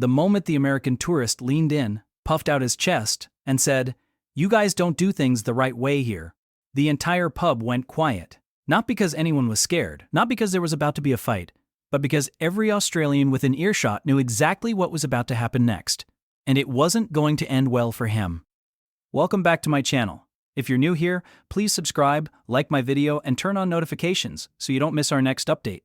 The moment the American tourist leaned in, puffed out his chest, and said, "You guys don't do things the right way here," the entire pub went quiet. Not because anyone was scared, not because there was about to be a fight, but because every Australian within earshot knew exactly what was about to happen next. And it wasn't going to end well for him. Welcome back to my channel. If you're new here, please subscribe, like my video, and turn on notifications so you don't miss our next update.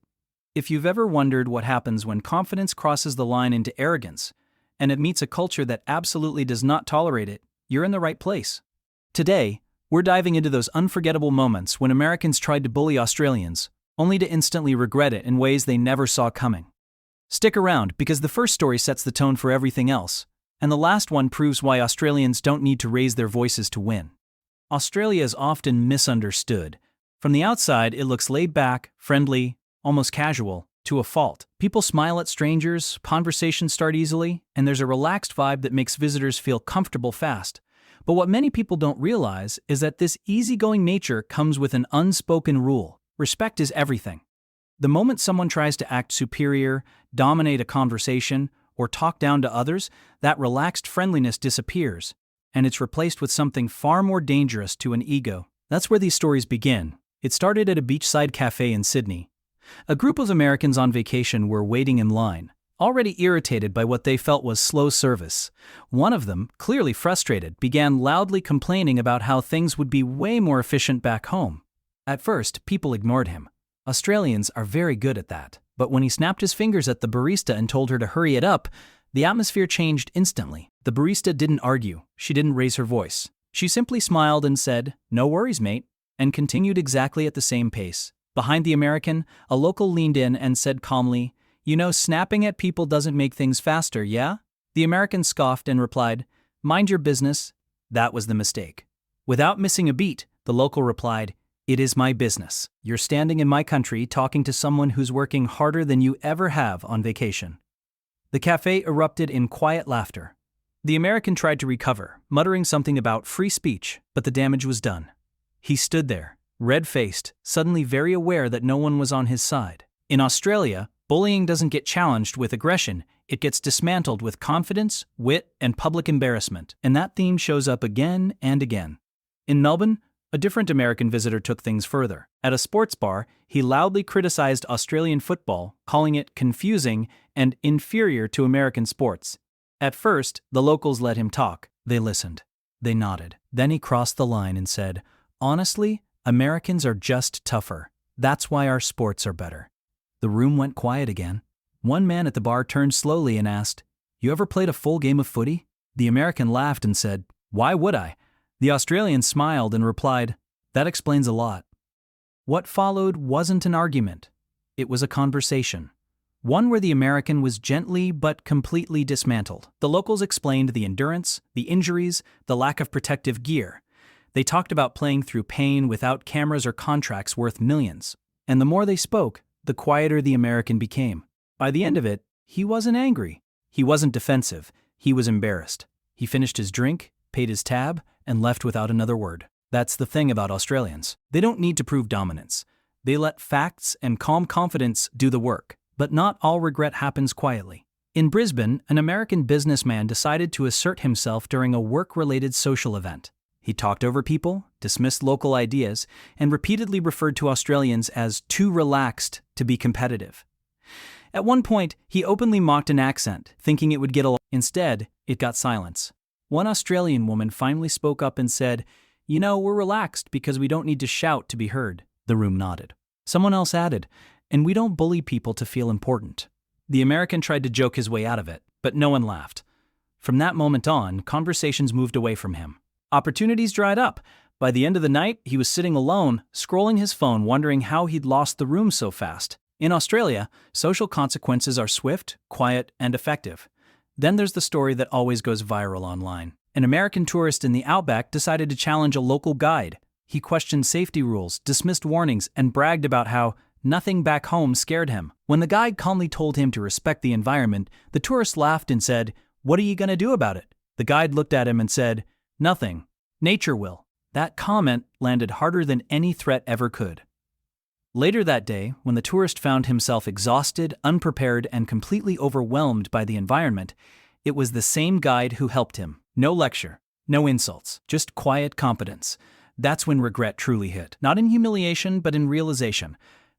If you've ever wondered what happens when confidence crosses the line into arrogance, and it meets a culture that absolutely does not tolerate it, you're in the right place. Today, we're diving into those unforgettable moments when Americans tried to bully Australians, only to instantly regret it in ways they never saw coming. Stick around, because the first story sets the tone for everything else, and the last one proves why Australians don't need to raise their voices to win. Australia is often misunderstood. From the outside, it looks laid back, friendly, almost casual, to a fault. People smile at strangers, conversations start easily, and there's a relaxed vibe that makes visitors feel comfortable fast. But what many people don't realize is that this easygoing nature comes with an unspoken rule: respect is everything. The moment someone tries to act superior, dominate a conversation, or talk down to others, that relaxed friendliness disappears, and it's replaced with something far more dangerous to an ego. That's where these stories begin. It started at a beachside cafe in Sydney. A group of Americans on vacation were waiting in line, already irritated by what they felt was slow service. One of them, clearly frustrated, began loudly complaining about how things would be way more efficient back home. At first, people ignored him. Australians are very good at that. But when he snapped his fingers at the barista and told her to hurry it up, the atmosphere changed instantly. The barista didn't argue. She didn't raise her voice. She simply smiled and said, "No worries, mate," and continued exactly at the same pace. Behind the American, a local leaned in and said calmly, "You know, snapping at people doesn't make things faster, yeah?" The American scoffed and replied, "Mind your business." That was the mistake. Without missing a beat, the local replied, "It is my business. You're standing in my country talking to someone who's working harder than you ever have on vacation." The cafe erupted in quiet laughter. The American tried to recover, muttering something about free speech, but the damage was done. He stood there, red-faced, suddenly very aware that no one was on his side. In Australia, bullying doesn't get challenged with aggression, it gets dismantled with confidence, wit, and public embarrassment. And that theme shows up again and again. In Melbourne, a different American visitor took things further. At a sports bar, he loudly criticized Australian football, calling it confusing and inferior to American sports. At first, the locals let him talk. They listened. They nodded. Then he crossed the line and said, "Honestly, Americans are just tougher. That's why our sports are better." The room went quiet again. One man at the bar turned slowly and asked, "You ever played a full game of footy?" The American laughed and said, "Why would I?" The Australian smiled and replied, "That explains a lot." What followed wasn't an argument. It was a conversation. One where the American was gently but completely dismantled. The locals explained the endurance, the injuries, the lack of protective gear. They talked about playing through pain without cameras or contracts worth millions. And the more they spoke, the quieter the American became. By the end of it, he wasn't angry. He wasn't defensive. He was embarrassed. He finished his drink, paid his tab, and left without another word. That's the thing about Australians. They don't need to prove dominance. They let facts and calm confidence do the work. But not all regret happens quietly. In Brisbane, an American businessman decided to assert himself during a work-related social event. He talked over people, dismissed local ideas, and repeatedly referred to Australians as too relaxed to be competitive. At one point, he openly mocked an accent, thinking it would get along. Instead, it got silence. One Australian woman finally spoke up and said, "You know, we're relaxed because we don't need to shout to be heard." The room nodded. Someone else added, "And we don't bully people to feel important." The American tried to joke his way out of it, but no one laughed. From that moment on, conversations moved away from him. Opportunities dried up. By the end of the night, he was sitting alone, scrolling his phone, wondering how he'd lost the room so fast. In Australia, social consequences are swift, quiet, and effective. Then there's the story that always goes viral online. An American tourist in the Outback decided to challenge a local guide. He questioned safety rules, dismissed warnings, and bragged about how nothing back home scared him. When the guide calmly told him to respect the environment, the tourist laughed and said, "What are you going to do about it?" The guide looked at him and said, "Nothing. Nature will." That comment landed harder than any threat ever could. Later that day, when the tourist found himself exhausted, unprepared, and completely overwhelmed by the environment, it was the same guide who helped him. No lecture, no insults, just quiet competence. That's when regret truly hit. Not in humiliation, but in realization.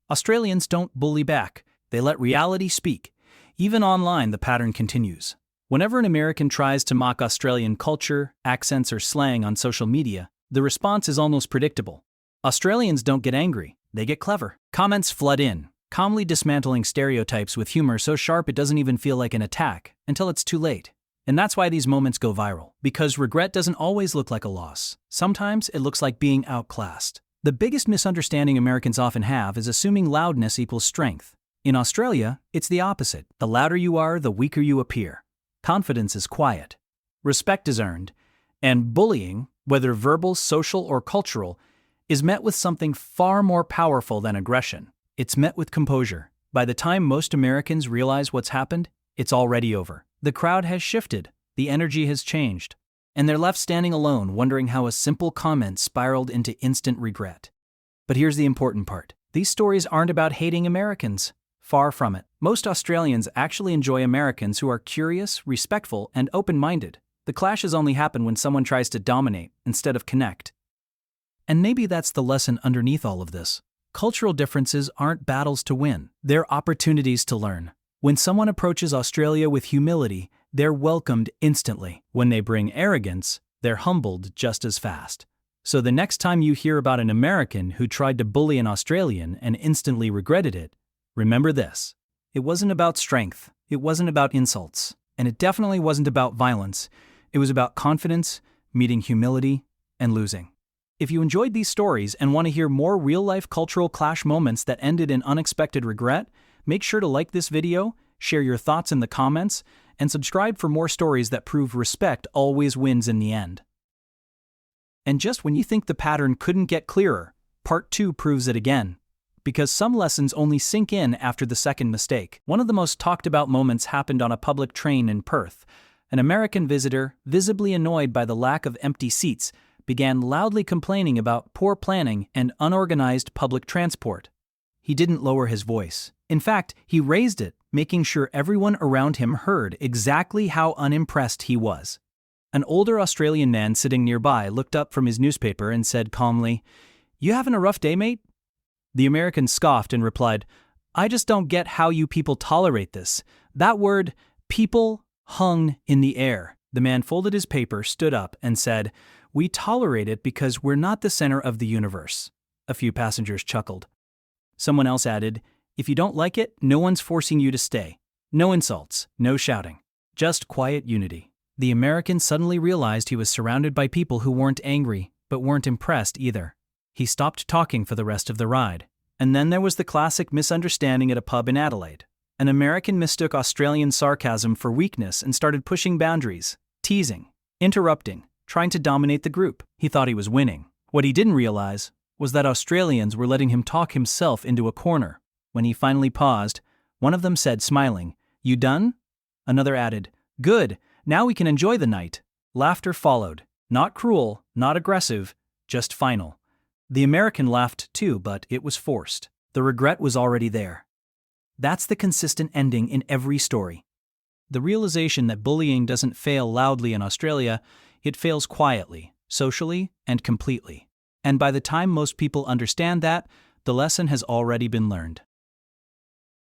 Australians don't bully back. They let reality speak. Even online, the pattern continues. Whenever an American tries to mock Australian culture, accents, or slang on social media, the response is almost predictable. Australians don't get angry, they get clever. Comments flood in, calmly dismantling stereotypes with humor so sharp it doesn't even feel like an attack, until it's too late. And that's why these moments go viral. Because regret doesn't always look like a loss. Sometimes it looks like being outclassed. The biggest misunderstanding Americans often have is assuming loudness equals strength. In Australia, it's the opposite. The louder you are, the weaker you appear. Confidence is quiet. Respect is earned. And bullying, whether verbal, social, or cultural, is met with something far more powerful than aggression. It's met with composure. By the time most Americans realize what's happened, it's already over. The crowd has shifted, the energy has changed, and they're left standing alone wondering how a simple comment spiraled into instant regret. But here's the important part. These stories aren't about hating Americans. Far from it. Most Australians actually enjoy Americans who are curious, respectful, and open-minded. The clashes only happen when someone tries to dominate instead of connect. And maybe that's the lesson underneath all of this. Cultural differences aren't battles to win. They're opportunities to learn. When someone approaches Australia with humility, they're welcomed instantly. When they bring arrogance, they're humbled just as fast. So the next time you hear about an American who tried to bully an Australian and instantly regretted it, remember this. It wasn't about strength. It wasn't about insults. And it definitely wasn't about violence. It was about confidence, meeting humility, and losing. If you enjoyed these stories and want to hear more real-life cultural clash moments that ended in unexpected regret, make sure to like this video, share your thoughts in the comments, and subscribe for more stories that prove respect always wins in the end. And just when you think the pattern couldn't get clearer, Part 2 proves it again. Because some lessons only sink in after the second mistake. One of the most talked about moments happened on a public train in Perth. An American visitor, visibly annoyed by the lack of empty seats, began loudly complaining about poor planning and unorganized public transport. He didn't lower his voice. In fact, he raised it, making sure everyone around him heard exactly how unimpressed he was. An older Australian man sitting nearby looked up from his newspaper and said calmly, "You having a rough day, mate?" The American scoffed and replied, "I just don't get how you people tolerate this. That word, people, hung in the air." The man folded his paper, stood up, and said, "We tolerate it because we're not the center of the universe." A few passengers chuckled. Someone else added, "If you don't like it, no one's forcing you to stay. No insults, no shouting. Just quiet unity." The American suddenly realized he was surrounded by people who weren't angry, but weren't impressed either. He stopped talking for the rest of the ride. And then there was the classic misunderstanding at a pub in Adelaide. An American mistook Australian sarcasm for weakness and started pushing boundaries, teasing, interrupting, trying to dominate the group. He thought he was winning. What he didn't realize was that Australians were letting him talk himself into a corner. When he finally paused, one of them said, smiling, "You done?" Another added, "Good, now we can enjoy the night." Laughter followed. Not cruel, not aggressive, just final. The American laughed too, but it was forced. The regret was already there. That's the consistent ending in every story. The realization that bullying doesn't fail loudly in Australia, it fails quietly, socially, and completely. And by the time most people understand that, the lesson has already been learned.